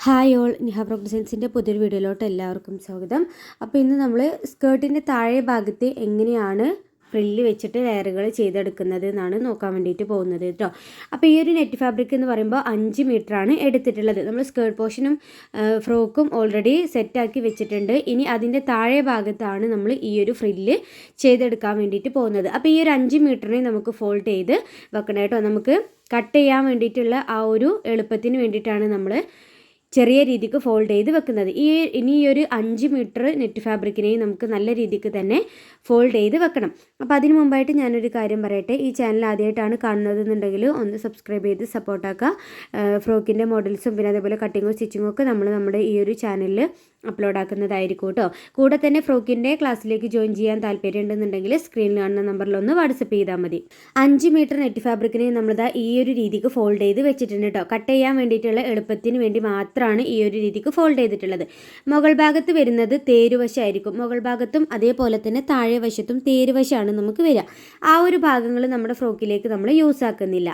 Hi all, Niha frock ഡിസൈൻസിൻ്റെ പുതിയൊരു വീഡിയോയിലോട്ട് എല്ലാവർക്കും സ്വാഗതം. അപ്പോൾ ഇന്ന് നമ്മൾ സ്കേർട്ടിൻ്റെ താഴെ ഭാഗത്ത് എങ്ങനെയാണ് ഫ്രില്ല് വെച്ചിട്ട് ലെയറുകൾ ചെയ്തെടുക്കുന്നത് എന്നാണ് നോക്കാൻ വേണ്ടിയിട്ട് പോകുന്നത് കേട്ടോ. അപ്പോൾ ഈ ഒരു നെറ്റ് ഫാബ്രിക് എന്ന് പറയുമ്പോൾ 5 മീറ്ററാണ് എടുത്തിട്ടുള്ളത്. നമ്മൾ സ്കേർട്ട് പോർഷനും ഫ്രോക്കും ഓൾറെഡി സെറ്റാക്കി വെച്ചിട്ടുണ്ട്. ഇനി അതിൻ്റെ താഴെ ഭാഗത്താണ് നമ്മൾ ഈ ഒരു ഫ്രില്ല് ചെയ്തെടുക്കാൻ വേണ്ടിയിട്ട് പോകുന്നത്. അപ്പോൾ ഈ ഒരു 5 മീറ്ററിനെ നമുക്ക് ഫോൾഡ് ചെയ്ത് വെക്കണം കേട്ടോ. നമുക്ക് കട്ട് ചെയ്യാൻ വേണ്ടിയിട്ടുള്ള ആ ഒരു എളുപ്പത്തിന് വേണ്ടിയിട്ടാണ് നമ്മൾ ചെറിയ രീതിക്ക് ഫോൾഡ് ചെയ്ത് വെക്കുന്നത്. ഇനി ഈ ഒരു 5 മീറ്റർ നെറ്റ് ഫാബ്രിക്കിനെയും നമുക്ക് നല്ല രീതിക്ക് തന്നെ ഫോൾഡ് ചെയ്ത് വെക്കണം. അപ്പോൾ അതിന് മുമ്പായിട്ട് ഞാനൊരു കാര്യം പറയട്ടെ. ഈ ചാനൽ ആദ്യമായിട്ടാണ് കാണുന്നതെന്നുണ്ടെങ്കിൽ ഒന്ന് സബ്സ്ക്രൈബ് ചെയ്ത് സപ്പോർട്ടാക്കുക. ഫ്രോക്കിൻ്റെ മോഡൽസും പിന്നെ അതേപോലെ കട്ടിങ്ങും സ്റ്റിച്ചിങ്ങും ഒക്കെ നമ്മൾ നമ്മുടെ ഈ ഒരു ചാനലിൽ അപ്ലോഡ് ആക്കുന്നതായിരിക്കും കേട്ടോ. കൂടെ തന്നെ ഫ്രോക്കിൻ്റെ ക്ലാസ്സിലേക്ക് ജോയിൻ ചെയ്യാൻ താല്പര്യം ഉണ്ടെന്നുണ്ടെങ്കിൽ സ്ക്രീനിൽ കാണുന്ന നമ്പറിലൊന്ന് വാട്സപ്പ് ചെയ്താൽ മതി. 5 മീറ്റർ നെറ്റ് ഫാബ്രിക്കിനെ നമ്മളിതാ ഈ ഒരു രീതിക്ക് ഫോൾഡ് ചെയ്ത് വെച്ചിട്ടുണ്ട് കേട്ടോ. കട്ട് ചെയ്യാൻ വേണ്ടിയിട്ടുള്ള എളുപ്പത്തിന് വേണ്ടി മാത്രമാണ് ഈ ഒരു രീതിക്ക് ഫോൾഡ് ചെയ്തിട്ടുള്ളത്. മുകൾ ഭാഗത്ത് വരുന്നത് തേരുവശമായിരിക്കും. മുകൾ ഭാഗത്തും അതേപോലെ തന്നെ താഴെ വശത്തും തേരുവശമാണ് നമുക്ക് വരിക. ആ ഒരു ഭാഗങ്ങൾ നമ്മുടെ ഫ്രോക്കിലേക്ക് നമ്മൾ യൂസ് ആക്കുന്നില്ല.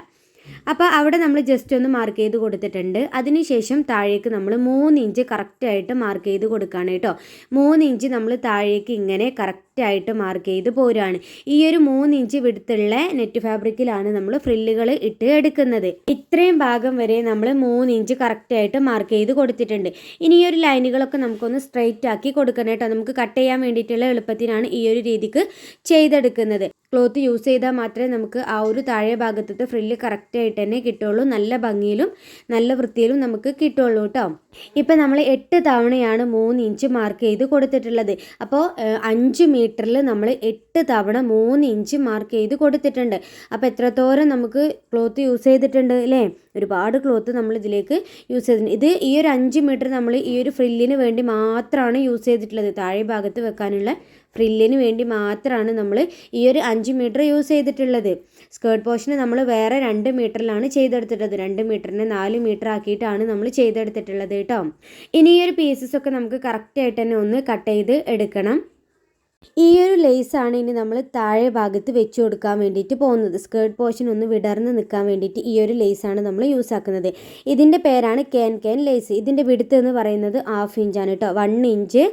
അപ്പോൾ അവിടെ നമ്മൾ ജസ്റ്റ് ഒന്ന് മാർക്ക് ചെയ്ത് കൊടുത്തിട്ടുണ്ട്. അതിനുശേഷം താഴേക്ക് നമ്മൾ 3 ഇഞ്ച് കറക്റ്റായിട്ട് മാർക്ക് ചെയ്ത് കൊടുക്കുകയാണ് കേട്ടോ. 3 ഇഞ്ച് നമ്മൾ താഴേക്ക് ഇങ്ങനെ കറക്റ്റായിട്ട് മാർക്ക് ചെയ്ത് പോരുകയാണ്. ഈ ഒരു 3 ഇഞ്ച് വിടുത്തുള്ള നെറ്റ് ഫാബ്രിക്കിലാണ് നമ്മൾ ഫ്രില്ലുകൾ ഇട്ട് എടുക്കുന്നത്. ഇത്രയും ഭാഗം വരെ നമ്മൾ 3 ഇഞ്ച് കറക്റ്റായിട്ട് മാർക്ക് ചെയ്ത് കൊടുത്തിട്ടുണ്ട്. ഇനി ഈ ഒരു ലൈനുകളൊക്കെ നമുക്കൊന്ന് സ്ട്രെയിറ്റ് ആക്കി കൊടുക്കണം കേട്ടോ. നമുക്ക് കട്ട് ചെയ്യാൻ വേണ്ടിയിട്ടുള്ള എളുപ്പത്തിനാണ് ഈ ഒരു രീതിക്ക് ചെയ്തെടുക്കുന്നത്. ക്ലോത്ത് യൂസ് ചെയ്താൽ മാത്രമേ നമുക്ക് ആ ഒരു താഴെ ഭാഗത്തെ ഫ്രില്ല് കറക്റ്റായിട്ട് തന്നെ കിട്ടുള്ളൂ. നല്ല ഭംഗിയിലും നല്ല വൃത്തിയിലും നമുക്ക് കിട്ടുള്ളൂ കേട്ടോ. ഇപ്പം നമ്മൾ 8 തവണയാണ് 3 ഇഞ്ച് മാർക്ക് ചെയ്ത് കൊടുത്തിട്ടുള്ളത്. അപ്പോൾ 5 മീറ്ററിൽ നമ്മൾ 8 തവണ 3 ഇഞ്ച് മാർക്ക് ചെയ്ത് കൊടുത്തിട്ടുണ്ട്. അപ്പോൾ എത്രത്തോരം നമുക്ക് ക്ലോത്ത് യൂസ് ചെയ്തിട്ടുണ്ട് അല്ലേ? ഒരുപാട് ക്ലോത്ത് നമ്മൾ ഇതിലേക്ക് യൂസ് ചെയ്തിട്ടുണ്ട്. ഇത് ഈ ഒരു 5 മീറ്റർ നമ്മൾ ഈ ഒരു ഫ്രില്ലിന് വേണ്ടി മാത്രമാണ് യൂസ് ചെയ്തിട്ടുള്ളത്. താഴെ ഭാഗത്ത് വെക്കാനുള്ള ഫ്രില്ലിന് വേണ്ടി മാത്രമാണ് നമ്മൾ ഈ ഒരു 5 മീറ്റർ യൂസ് ചെയ്തിട്ടുള്ളത്. സ്കേർട്ട് പോർഷന് നമ്മൾ വേറെ 2 മീറ്ററിലാണ് ചെയ്തെടുത്തിട്ടുള്ളത്. 2 മീറ്ററിനെ 4 മീറ്റർ ആക്കിയിട്ടാണ് നമ്മൾ ചെയ്തെടുത്തിട്ടുള്ളത് കേട്ടോ. ഇനി ഈ ഒരു പീസസ് ഒക്കെ നമുക്ക് കറക്റ്റായിട്ട് തന്നെ ഒന്ന് കട്ട് ചെയ്ത് എടുക്കണം. ഈ ഒരു ലേസാണ് ഇനി നമ്മൾ താഴെ ഭാഗത്ത് വെച്ച് കൊടുക്കാൻ വേണ്ടിയിട്ട് പോകുന്നത്. സ്കേർട്ട് പോർഷൻ ഒന്ന് വിടർന്ന് നിൽക്കാൻ വേണ്ടിയിട്ട് ഈ ഒരു ലേസാണ് നമ്മൾ യൂസ് ആക്കുന്നത്. ഇതിൻ്റെ പേരാണ് ക്യാൻ ലേസ്. ഇതിൻ്റെ വിടുത്ത് എന്ന് പറയുന്നത് 1/2 ഇഞ്ചാണ് കേട്ടോ. 1 ഇഞ്ച്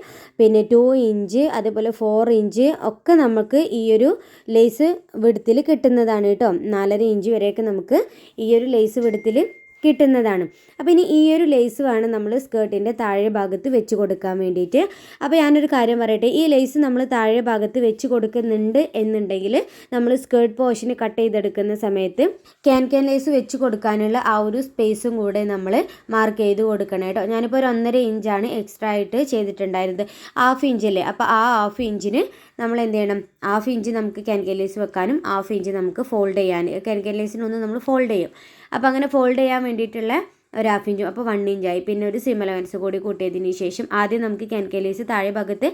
പിന്നെ 2 ഇഞ്ച് അതേപോലെ 4 ഇഞ്ച് ഒക്കെ നമുക്ക് ഈ ഒരു ലേസ് വിടുത്തിൽ കിട്ടുന്നതാണ് കേട്ടോ. 4.5 ഇഞ്ച് വരെയൊക്കെ നമുക്ക് ഈ ഒരു ലേസ് വിടുത്തിൽ കിട്ടുന്നതാണ്. അപ്പോൾ ഇനി ഈ ഒരു ലേസ് വേണം നമ്മൾ സ്കേർട്ടിൻ്റെ താഴെ ഭാഗത്ത് വെച്ച് കൊടുക്കാൻ വേണ്ടിയിട്ട്. അപ്പോൾ ഞാനൊരു കാര്യം പറയട്ടെ. ഈ ലേസ് നമ്മൾ താഴെ ഭാഗത്ത് വെച്ച് കൊടുക്കുന്നുണ്ട് എന്നുണ്ടെങ്കിൽ നമ്മൾ സ്കേർട്ട് പോർഷന് കട്ട് ചെയ്തെടുക്കുന്ന സമയത്ത് ക്യാൻ ലേസ് വെച്ച് കൊടുക്കാനുള്ള ആ ഒരു സ്പേസും കൂടെ നമ്മൾ മാർക്ക് ചെയ്ത് കൊടുക്കണം കേട്ടോ. ഞാനിപ്പോൾ ഒരു 1.5 ഇഞ്ചാണ് എക്സ്ട്രാ ആയിട്ട് ചെയ്തിട്ടുണ്ടായിരുന്നത്. 1/2 ഇഞ്ചല്ലേ. അപ്പോൾ ആ 1/2 ഇഞ്ചിന് നമ്മൾ എന്ത് ചെയ്യണം? 1/2 ഇഞ്ച് നമുക്ക് ക്യാൻ ലേസ് വെക്കാനും 1/2 ഇഞ്ച് നമുക്ക് ഫോൾഡ് ചെയ്യാൻ ക്യാൻ ലേസിനൊന്ന് നമ്മൾ ഫോൾഡ് ചെയ്യും. അപ്പോൾ അങ്ങനെ ഫോൾഡ് ചെയ്യാൻ വേണ്ടിയിട്ടുള്ള ഒരു 1/2 ഇഞ്ചും അപ്പോൾ 1 ഇഞ്ചായി. പിന്നെ ഒരു സിം അലവൻസ് കൂടി കൂട്ടിയതിന് ശേഷം ആദ്യം നമുക്ക് ക്യാൻ ലേസ് താഴെ ഭാഗത്ത്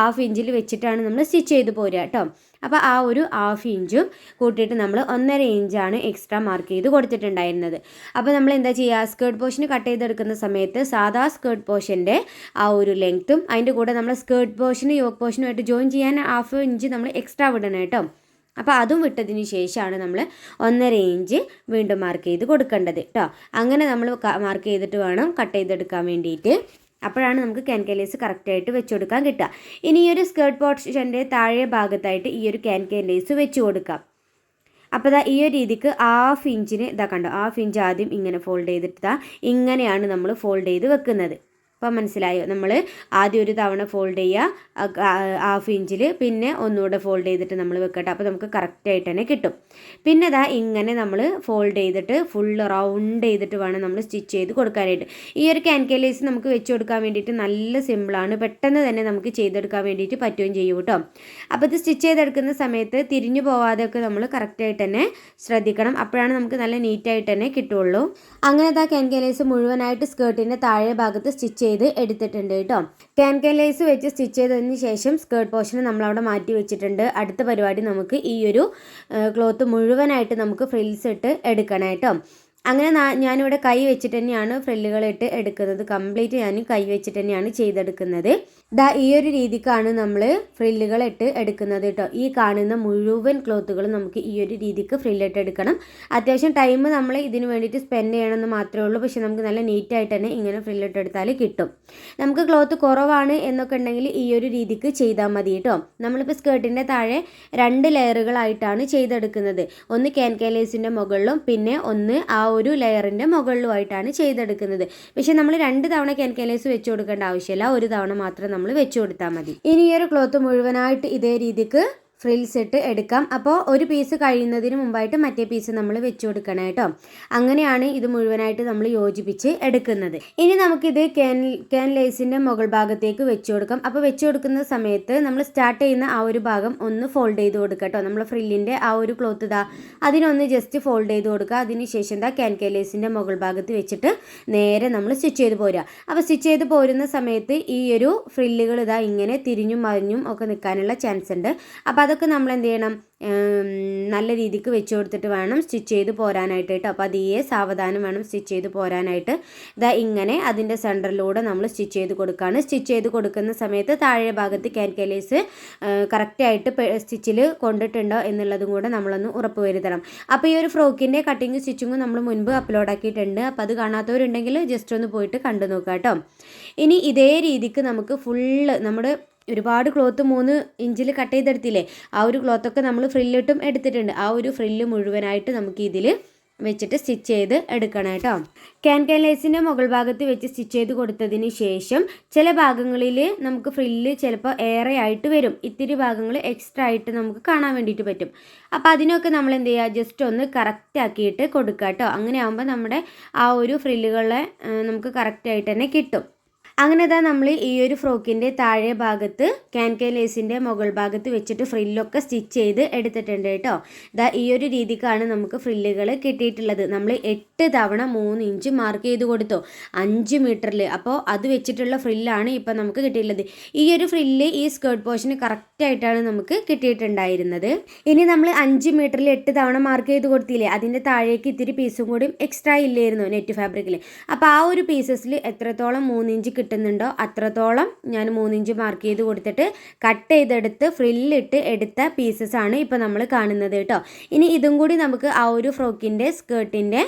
1/2 ഇഞ്ചിൽ വെച്ചിട്ടാണ് നമ്മൾ സ്റ്റിച്ച് ചെയ്ത് പോരുക കേട്ടോ. അപ്പോൾ ആ ഒരു 1/2 ഇഞ്ചും കൂട്ടിയിട്ട് നമ്മൾ 1.5 ഇഞ്ചാണ് എക്സ്ട്രാ മാർക്ക് ചെയ്ത് കൊടുത്തിട്ടുണ്ടായിരുന്നത്. അപ്പോൾ നമ്മൾ എന്താ ചെയ്യുക? സ്കേർട്ട് പോർഷന് കട്ട് ചെയ്തെടുക്കുന്ന സമയത്ത് സാധാ സ്കേർട്ട് പോർഷൻ്റെ ആ ഒരു ലെങ്ത്തും അതിൻ്റെ കൂടെ നമ്മൾ സ്കേർട്ട് പോർഷന് യോക്ക് പോർഷനുമായിട്ട് ജോയിൻ ചെയ്യാൻ 1/2 ഇഞ്ച് നമ്മൾ എക്സ്ട്രാ വിടണം കേട്ടോ. അപ്പോൾ അതും വിട്ടതിന് ശേഷമാണ് നമ്മൾ 1.5 ഇഞ്ച് വീണ്ടും മാർക്ക് ചെയ്ത് കൊടുക്കേണ്ടത് കേട്ടോ. അങ്ങനെ നമ്മൾ മാർക്ക് ചെയ്തിട്ട് വേണം കട്ട് ചെയ്തെടുക്കാൻ വേണ്ടിയിട്ട്. അപ്പോഴാണ് നമുക്ക് ക്യാൻ ലേസ് കറക്റ്റായിട്ട് വെച്ച് കൊടുക്കാൻ കിട്ടുക. ഇനി ഈ ഒരു സ്കേർട്ട് പോർഷൻ്റെ താഴെ ഭാഗത്തായിട്ട് ഈ ഒരു ക്യാൻ ലേസ് വെച്ച് കൊടുക്കാം. അപ്പോൾ ഈ ഒരു രീതിക്ക് 1/2 ഇഞ്ചിന് കണ്ടോ, 1/2 ഇഞ്ച് ആദ്യം ഇങ്ങനെ ഫോൾഡ് ചെയ്തിട്ട് ഇങ്ങനെയാണ് നമ്മൾ ഫോൾഡ് ചെയ്ത് വെക്കുന്നത്. അപ്പോൾ മനസ്സിലായോ? നമ്മൾ ആദ്യം ഒരു തവണ ഫോൾഡ് ചെയ്യുക 1/2 ഇഞ്ചിൽ, പിന്നെ ഒന്നുകൂടെ ഫോൾഡ് ചെയ്തിട്ട് നമ്മൾ വെക്കട്ടെ. അപ്പോൾ നമുക്ക് കറക്റ്റായിട്ട് തന്നെ കിട്ടും. പിന്നെ ഇങ്ങനെ നമ്മൾ ഫോൾഡ് ചെയ്തിട്ട് ഫുള്ള് റൗണ്ട് ചെയ്തിട്ട് വേണം നമ്മൾ സ്റ്റിച്ച് ചെയ്ത് കൊടുക്കാനായിട്ട്. ഈ ഒരു ക്യാൻ ലേസ് നമുക്ക് വെച്ച് കൊടുക്കാൻ വേണ്ടിയിട്ട് നല്ല സിമ്പിളാണ്. പെട്ടെന്ന് തന്നെ നമുക്ക് ചെയ്തെടുക്കാൻ വേണ്ടിയിട്ട് പറ്റുകയും ചെയ്യും കേട്ടോ. അപ്പോൾ ഇത് സ്റ്റിച്ച് ചെയ്തെടുക്കുന്ന സമയത്ത് തിരിഞ്ഞു പോവാതെയൊക്കെ നമ്മൾ കറക്റ്റായിട്ട് തന്നെ ശ്രദ്ധിക്കണം. അപ്പോഴാണ് നമുക്ക് നല്ല നീറ്റായിട്ട് തന്നെ കിട്ടുള്ളൂ. അങ്ങനെ ക്യാൻ ലേസ് മുഴുവനായിട്ട് സ്കേർട്ടിൻ്റെ താഴെ ഭാഗത്ത് സ്റ്റിച്ച് ചെയ്ത് എടുത്തിട്ടുണ്ട് കേട്ടോ. ക്യാൻ ലേസ് വെച്ച് സ്റ്റിച്ച് ചെയ്തതിന് ശേഷം സ്കേർട്ട് പോർഷന് നമ്മളവിടെ മാറ്റി വെച്ചിട്ടുണ്ട്. അടുത്ത പരിപാടി നമുക്ക് ഈ ഒരു ക്ലോത്ത് മുഴുവനായിട്ട് നമുക്ക് ഫ്രിൽസ് ഇട്ട് എടുക്കണം കേട്ടോ. അങ്ങനെ ഞാനിവിടെ കൈ വെച്ചിട്ട് തന്നെയാണ് ഫ്രില്ലുകളിട്ട് എടുക്കുന്നത്. കംപ്ലീറ്റ് ഞാൻ കൈ വെച്ചിട്ട് തന്നെയാണ് ചെയ്തെടുക്കുന്നത്. ഈ ഒരു രീതിക്കാണ് നമ്മൾ ഫ്രില്ലുകളിട്ട് എടുക്കുന്നത് കേട്ടോ. ഈ കാണുന്ന മുഴുവൻ ക്ലോത്തുകളും നമുക്ക് ഈ ഒരു രീതിക്ക് ഫ്രില്ലിട്ട് എടുക്കണം. അത്യാവശ്യം ടൈം നമ്മൾ ഇതിന് വേണ്ടിയിട്ട് സ്പെൻഡ് ചെയ്യണമെന്ന് മാത്രമേ ഉള്ളൂ. പക്ഷെ നമുക്ക് നല്ല നീറ്റായിട്ട് തന്നെ ഇങ്ങനെ ഫ്രില്ലിട്ട് എടുത്താൽ കിട്ടും. നമുക്ക് ക്ലോത്ത് കുറവാണ് എന്നൊക്കെ ഉണ്ടെങ്കിൽ ഈ ഒരു രീതിക്ക് ചെയ്താൽ മതി കേട്ടോ. നമ്മളിപ്പോൾ സ്കേർട്ടിൻ്റെ താഴെ 2 ലെയറുകളായിട്ടാണ് ചെയ്തെടുക്കുന്നത്. ഒന്ന് ക്യാൻകാലേസിൻ്റെ മുകളിലും പിന്നെ ഒന്ന് ആ ഒരു ലെയറിൻ്റെ മുകളിലുമായിട്ടാണ് ചെയ്തെടുക്കുന്നത്. പക്ഷേ നമ്മൾ 2 തവണ ക്യാൻകാലേസ് വെച്ച് കൊടുക്കേണ്ട ആവശ്യമില്ല, ഒരു തവണ മാത്രം നമ്മൾ വെച്ച് കൊടുത്താൽ മതി. ഇനി ഈ ഒരു ക്ലോത്ത് മുഴുവനായിട്ട് ഇതേ രീതിക്ക് ഫ്രിൽസ് ഇട്ട് എടുക്കാം. അപ്പോൾ ഒരു പീസ് കഴിയുന്നതിന് മുമ്പായിട്ട് മറ്റേ പീസ് നമ്മൾ വെച്ച് കൊടുക്കണം കേട്ടോ. അങ്ങനെയാണ് ഇത് മുഴുവനായിട്ട് നമ്മൾ യോജിപ്പിച്ച് എടുക്കുന്നത്. ഇനി നമുക്കിത് ക്യാൻ ലേസിൻ്റെ മുകൾ ഭാഗത്തേക്ക് വെച്ച് കൊടുക്കാം. അപ്പോൾ വെച്ച് കൊടുക്കുന്ന സമയത്ത് നമ്മൾ സ്റ്റാർട്ട് ചെയ്യുന്ന ആ ഒരു ഭാഗം ഒന്ന് ഫോൾഡ് ചെയ്ത് കൊടുക്കുക കേട്ടോ. നമ്മൾ ഫ്രില്ലിൻ്റെ ആ ഒരു ക്ലോത്ത് അതിനൊന്ന് ജസ്റ്റ് ഫോൾഡ് ചെയ്ത് കൊടുക്കുക. അതിനുശേഷം ക്യാൻ ലേസിൻ്റെ മുകൾ ഭാഗത്ത് വെച്ചിട്ട് നേരെ നമ്മൾ സ്റ്റിച്ച് ചെയ്ത് പോരുക. അപ്പോൾ സ്റ്റിച്ച് ചെയ്ത് പോരുന്ന സമയത്ത് ഈ ഒരു ഫ്രില്ലുകൾ ഇങ്ങനെ തിരിഞ്ഞും മറിഞ്ഞും ഒക്കെ നിൽക്കാനുള്ള ചാൻസ് ഉണ്ട്. അപ്പോൾ അതൊക്കെ നമ്മൾ എന്ത് ചെയ്യണം, നല്ല രീതിക്ക് വെച്ച് കൊടുത്തിട്ട് വേണം സ്റ്റിച്ച് ചെയ്ത് പോരാനായിട്ട് കേട്ടോ. അപ്പോൾ അതേ സാവധാനം വേണം സ്റ്റിച്ച് ചെയ്ത് പോരാനായിട്ട്. ഇങ്ങനെ അതിൻ്റെ സെൻറ്ററിലൂടെ നമ്മൾ സ്റ്റിച്ച് ചെയ്ത് കൊടുക്കുകയാണ്. സ്റ്റിച്ച് ചെയ്ത് കൊടുക്കുന്ന സമയത്ത് താഴെ ഭാഗത്ത് ക്യാൻകാലേസ് കറക്റ്റായിട്ട് സ്റ്റിച്ചിൽ കൊണ്ടിട്ടുണ്ടോ എന്നുള്ളതും കൂടെ നമ്മളൊന്ന് ഉറപ്പ് വരുത്തണം. അപ്പോൾ ഈ ഒരു ഫ്രോക്കിൻ്റെ കട്ടിങ് സ്റ്റിച്ചിങ്ങും നമ്മൾ മുൻപ് അപ്ലോഡ് ആക്കിയിട്ടുണ്ട്. അപ്പോൾ അത് കാണാത്തവരുണ്ടെങ്കിൽ ജസ്റ്റ് ഒന്ന് പോയിട്ട് കണ്ടു നോക്കാം കേട്ടോ. ഇനി ഇതേ രീതിക്ക് നമുക്ക് ഫുള്ള് നമ്മുടെ ഒരുപാട് ക്ലോത്ത് 3 ഇഞ്ചിൽ കട്ട് ചെയ്തെടുത്തില്ലേ, ആ ഒരു ക്ലോത്തൊക്കെ നമ്മൾ ഫ്രില്ലിട്ടും എടുത്തിട്ടുണ്ട്. ആ ഒരു ഫ്രില്ല് മുഴുവനായിട്ട് നമുക്ക് ഇതിൽ വെച്ചിട്ട് സ്റ്റിച്ച് ചെയ്ത് എടുക്കണം കേട്ടോ. ക്യാൻകാലേസിൻ്റെ മുകൾ ഭാഗത്ത് വെച്ച് സ്റ്റിച്ച് ചെയ്ത് കൊടുത്തതിന് ശേഷം ചില ഭാഗങ്ങളിൽ നമുക്ക് ഫ്രില്ല് ചിലപ്പോൾ ഏറെ ആയിട്ട് വരും. ഇത്തിരി ഭാഗങ്ങൾ എക്സ്ട്രാ ആയിട്ട് നമുക്ക് കാണാൻ വേണ്ടിയിട്ട് പറ്റും. അപ്പോൾ അതിനൊക്കെ നമ്മൾ എന്ത് ചെയ്യുക, ജസ്റ്റ് ഒന്ന് കറക്റ്റ് ആക്കിയിട്ട് കൊടുക്കുക കേട്ടോ. അങ്ങനെ ആകുമ്പോൾ നമ്മുടെ ആ ഒരു ഫ്രില്ലുകളെ നമുക്ക് കറക്റ്റായിട്ട് തന്നെ കിട്ടും. അങ്ങനെ നമ്മൾ ഈ ഒരു ഫ്രോക്കിൻ്റെ താഴെ ഭാഗത്ത് ക്യാൻകാലേസിൻ്റെ മുകൾ ഭാഗത്ത് വെച്ചിട്ട് ഫ്രില്ലൊക്കെ സ്റ്റിച്ച് ചെയ്ത് എടുത്തിട്ടുണ്ട് കേട്ടോ. ഈ ഒരു രീതിക്കാണ് നമുക്ക് ഫ്രില്ലുകൾ കിട്ടിയിട്ടുള്ളത്. നമ്മൾ 8 തവണ 3 ഇഞ്ച് മാർക്ക് ചെയ്ത് കൊടുത്തു 5 മീറ്ററിൽ. അപ്പോൾ അത് വെച്ചിട്ടുള്ള ഫ്രില്ലാണ് ഇപ്പോൾ നമുക്ക് കിട്ടിയിട്ടുള്ളത്. ഈ ഒരു ഫ്രില്ല് ഈ സ്കേർട്ട് പോർഷന് കറക്റ്റായിട്ടാണ് നമുക്ക് കിട്ടിയിട്ടുണ്ടായിരുന്നത്. ഇനി നമ്മൾ 5 മീറ്ററിൽ 8 തവണ മാർക്ക് ചെയ്ത് കൊടുത്തില്ലേ, അതിൻ്റെ താഴേക്ക് ഇത്തിരി പീസും കൂടി എക്സ്ട്രാ ഇല്ലായിരുന്നു നെറ്റ് ഫാബ്രിക്കിൽ. അപ്പോൾ ആ ഒരു പീസസിൽ എത്രത്തോളം 3 ഇഞ്ച് കിട്ടുന്നുണ്ടോ അത്രത്തോളം ഞാൻ 3 ഇഞ്ച് മാർക്ക് ചെയ്ത് കൊടുത്തിട്ട് കട്ട് ചെയ്തെടുത്ത് ഫ്രില്ലിട്ട് എടുത്ത പീസസ് ആണ് ഇപ്പോൾ നമ്മൾ കാണുന്നത് കേട്ടോ. ഇനി ഇതും കൂടി നമുക്ക് ആ ഒരു ഫ്രോക്കിൻ്റെ സ്കേർട്ടിൻ്റെ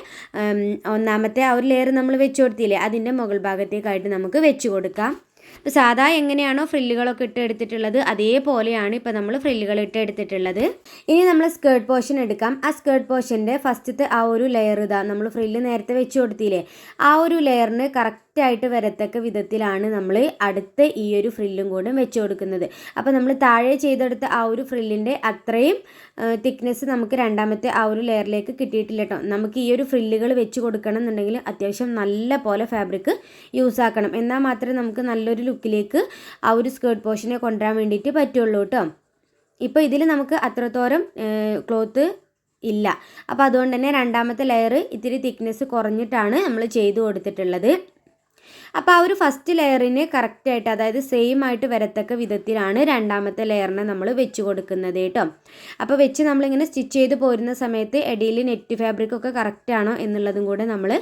ഒന്നാമത്തെ ആ ഒരു ലെയർ നമ്മൾ വെച്ച് കൊടുത്തില്ലേ, അതിൻ്റെ മുകൾ ഭാഗത്തേക്കായിട്ട് നമുക്ക് വെച്ച് കൊടുക്കാം. ഇപ്പോൾ സാധാ എങ്ങനെയാണോ ഫ്രില്ലുകളൊക്കെ ഇട്ട് എടുത്തിട്ടുള്ളത് അതേപോലെയാണ് ഇപ്പോൾ നമ്മൾ ഫ്രില്ലുകൾ ഇട്ട് എടുത്തിട്ടുള്ളത്. ഇനി നമ്മൾ സ്കേർട്ട് പോർഷൻ എടുക്കാം. ആ സ്കേർട്ട് പോർഷൻ്റെ ഫസ്റ്റത്തെ ആ ഒരു ലെയർ നമ്മൾ ഫ്രില്ല് നേരത്തെ വെച്ച് കൊടുത്തില്ലേ, ആ ഒരു ലെയറിന് കറക്റ്റായിട്ട് വരത്തക്ക വിധത്തിലാണ് നമ്മൾ അടുത്ത ഈ ഒരു ഫ്രില്ലും കൂടെ വെച്ച് കൊടുക്കുന്നത്. അപ്പോൾ നമ്മൾ താഴെ ചെയ്തെടുത്ത ആ ഒരു ഫ്രില്ലിൻ്റെ അത്രയും തിക്നെസ് നമുക്ക് രണ്ടാമത്തെ ആ ഒരു ലെയറിലേക്ക് കിട്ടിയിട്ടില്ല കേട്ടോ. നമുക്ക് ഈ ഒരു ഫ്രില്ലുകൾ വെച്ച് കൊടുക്കണം എന്നുണ്ടെങ്കിൽ അത്യാവശ്യം നല്ല പോലെ ഫാബ്രിക് യൂസ് ആക്കണം. എന്നാൽ മാത്രമേ നമുക്ക് നല്ലൊരു ലുക്കിലേക്ക് ആ ഒരു സ്കേർട്ട് പോർഷനെ കൊണ്ടുവരാൻ വേണ്ടിയിട്ട് പറ്റുള്ളൂ കേട്ടോ. ഇപ്പോൾ ഇതിൽ നമുക്ക് അത്രത്തോളം ക്ലോത്ത് ഇല്ല. അപ്പോൾ അതുകൊണ്ട് തന്നെ രണ്ടാമത്തെ ലെയർ ഇത്തിരി തിക്നെസ് കുറഞ്ഞിട്ടാണ് നമ്മൾ ചെയ്തു കൊടുത്തിട്ടുള്ളത്. അപ്പോൾ ആ ഒരു ഫസ്റ്റ് ലെയറിന് കറക്റ്റായിട്ട്, അതായത് സെയിം ആയിട്ട് വരത്തക്ക വിധത്തിലാണ് രണ്ടാമത്തെ ലെയറിനെ നമ്മൾ വെച്ച് കൊടുക്കുന്നത് കേട്ടോ. അപ്പോൾ വെച്ച് നമ്മളിങ്ങനെ സ്റ്റിച്ച് ചെയ്ത് പോരുന്ന സമയത്ത് ഇടയിൽ നെറ്റ് ഫാബ്രിക്കൊക്കെ കറക്റ്റാണോ എന്നുള്ളതും കൂടെ നമ്മൾ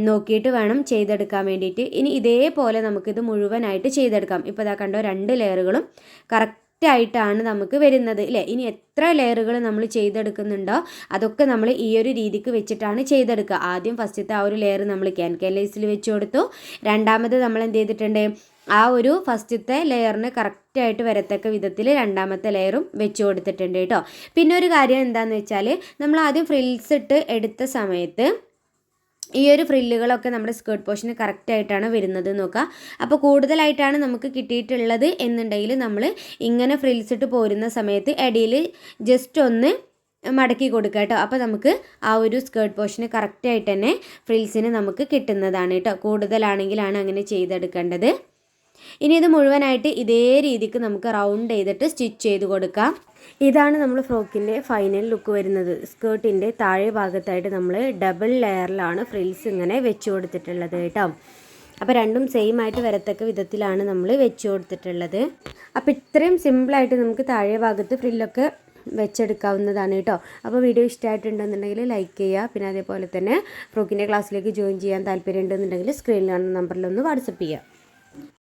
നോക്കിയിട്ട് വേണം ചെയ്തെടുക്കാൻ വേണ്ടിയിട്ട്. ഇനി ഇതേപോലെ നമുക്കിത് മുഴുവനായിട്ട് ചെയ്തെടുക്കാം. ഇപ്പോൾ ഇതാ കണ്ടോ, 2 ലെയറുകളും കറക്റ്റായിട്ടാണ് നമുക്ക് വരുന്നത് അല്ലേ. ഇനി എത്ര ലെയറുകൾ നമ്മൾ ചെയ്തെടുക്കുന്നുണ്ടോ അതൊക്കെ നമ്മൾ ഈ ഒരു രീതിക്ക് വെച്ചിട്ടാണ് ചെയ്തെടുക്കുക. ആദ്യം ഫസ്റ്റത്തെ ആ ഒരു ലെയർ നമ്മൾ ക്യാൻകാലേസിൽ വെച്ച് കൊടുത്തു. രണ്ടാമത് നമ്മൾ എന്ത് ചെയ്തിട്ടുണ്ട്, ആ ഒരു ഫസ്റ്റത്തെ ലെയറിന് കറക്റ്റായിട്ട് വരത്തക്ക വിധത്തിൽ രണ്ടാമത്തെ ലെയറും വെച്ച് കൊടുത്തിട്ടുണ്ട് കേട്ടോ. പിന്നെ ഒരു കാര്യം എന്താണെന്ന് വെച്ചാൽ, നമ്മൾ ആദ്യം ഫ്രിൽസ് ഇട്ട് എടുത്ത സമയത്ത് ഈ ഒരു ഫ്രില്ലുകളൊക്കെ നമ്മുടെ സ്കേർട്ട് പോർഷന് കറക്റ്റായിട്ടാണ് വരുന്നത് നോക്കുക. അപ്പോൾ കൂടുതലായിട്ടാണ് നമുക്ക് കിട്ടിയിട്ടുള്ളത് എന്നുണ്ടെങ്കിൽ നമ്മൾ ഇങ്ങനെ ഫ്രിൽസ് ഇട്ട് പോരുന്ന സമയത്ത് ഇടയിൽ ജസ്റ്റ് ഒന്ന് മടക്കി കൊടുക്കുക കേട്ടോ. അപ്പോൾ നമുക്ക് ആ ഒരു സ്കേർട്ട് പോർഷന് കറക്റ്റായിട്ട് തന്നെ ഫ്രിൽസിന് നമുക്ക് കിട്ടുന്നതാണ് കേട്ടോ. കൂടുതലാണെങ്കിലാണ് അങ്ങനെ ചെയ്തെടുക്കേണ്ടത്. ഇനി ഇത് മുഴുവനായിട്ട് ഇതേ രീതിക്ക് നമുക്ക് റൗണ്ട് ചെയ്തിട്ട് സ്റ്റിച്ച് ചെയ്ത് കൊടുക്കാം. ഇതാണ് നമ്മൾ ഫ്രോക്കിൻ്റെ ഫൈനൽ ലുക്ക് വരുന്നത്. സ്കേർട്ടിൻ്റെ താഴെ ഭാഗത്തായിട്ട് നമ്മൾ ഡബിൾ ലെയറിലാണ് ഫ്രിൽസ് ഇങ്ങനെ വെച്ച് കൊടുത്തിട്ടുള്ളത് കേട്ടോ. അപ്പോൾ രണ്ടും സെയിം ആയിട്ട് വരത്തക്ക വിധത്തിലാണ് നമ്മൾ വെച്ച് കൊടുത്തിട്ടുള്ളത്. അപ്പോൾ ഇത്രയും സിമ്പിളായിട്ട് നമുക്ക് താഴെ ഭാഗത്ത് ഫ്രില്ലൊക്കെ വെച്ചെടുക്കാവുന്നതാണ് കേട്ടോ. അപ്പോൾ വീഡിയോ ഇഷ്ടമായിട്ടുണ്ടെന്നുണ്ടെങ്കിൽ ലൈക്ക് ചെയ്യുക. പിന്നെ അതേപോലെ തന്നെ ഫ്രോക്കിൻ്റെ ക്ലാസ്സിലേക്ക് ജോയിൻ ചെയ്യാൻ താല്പര്യം ഉണ്ടെന്നുണ്ടെങ്കിൽ സ്ക്രീനിൽ കാണുന്ന നമ്പറിലൊന്ന് വാട്സപ്പ് ചെയ്യുക.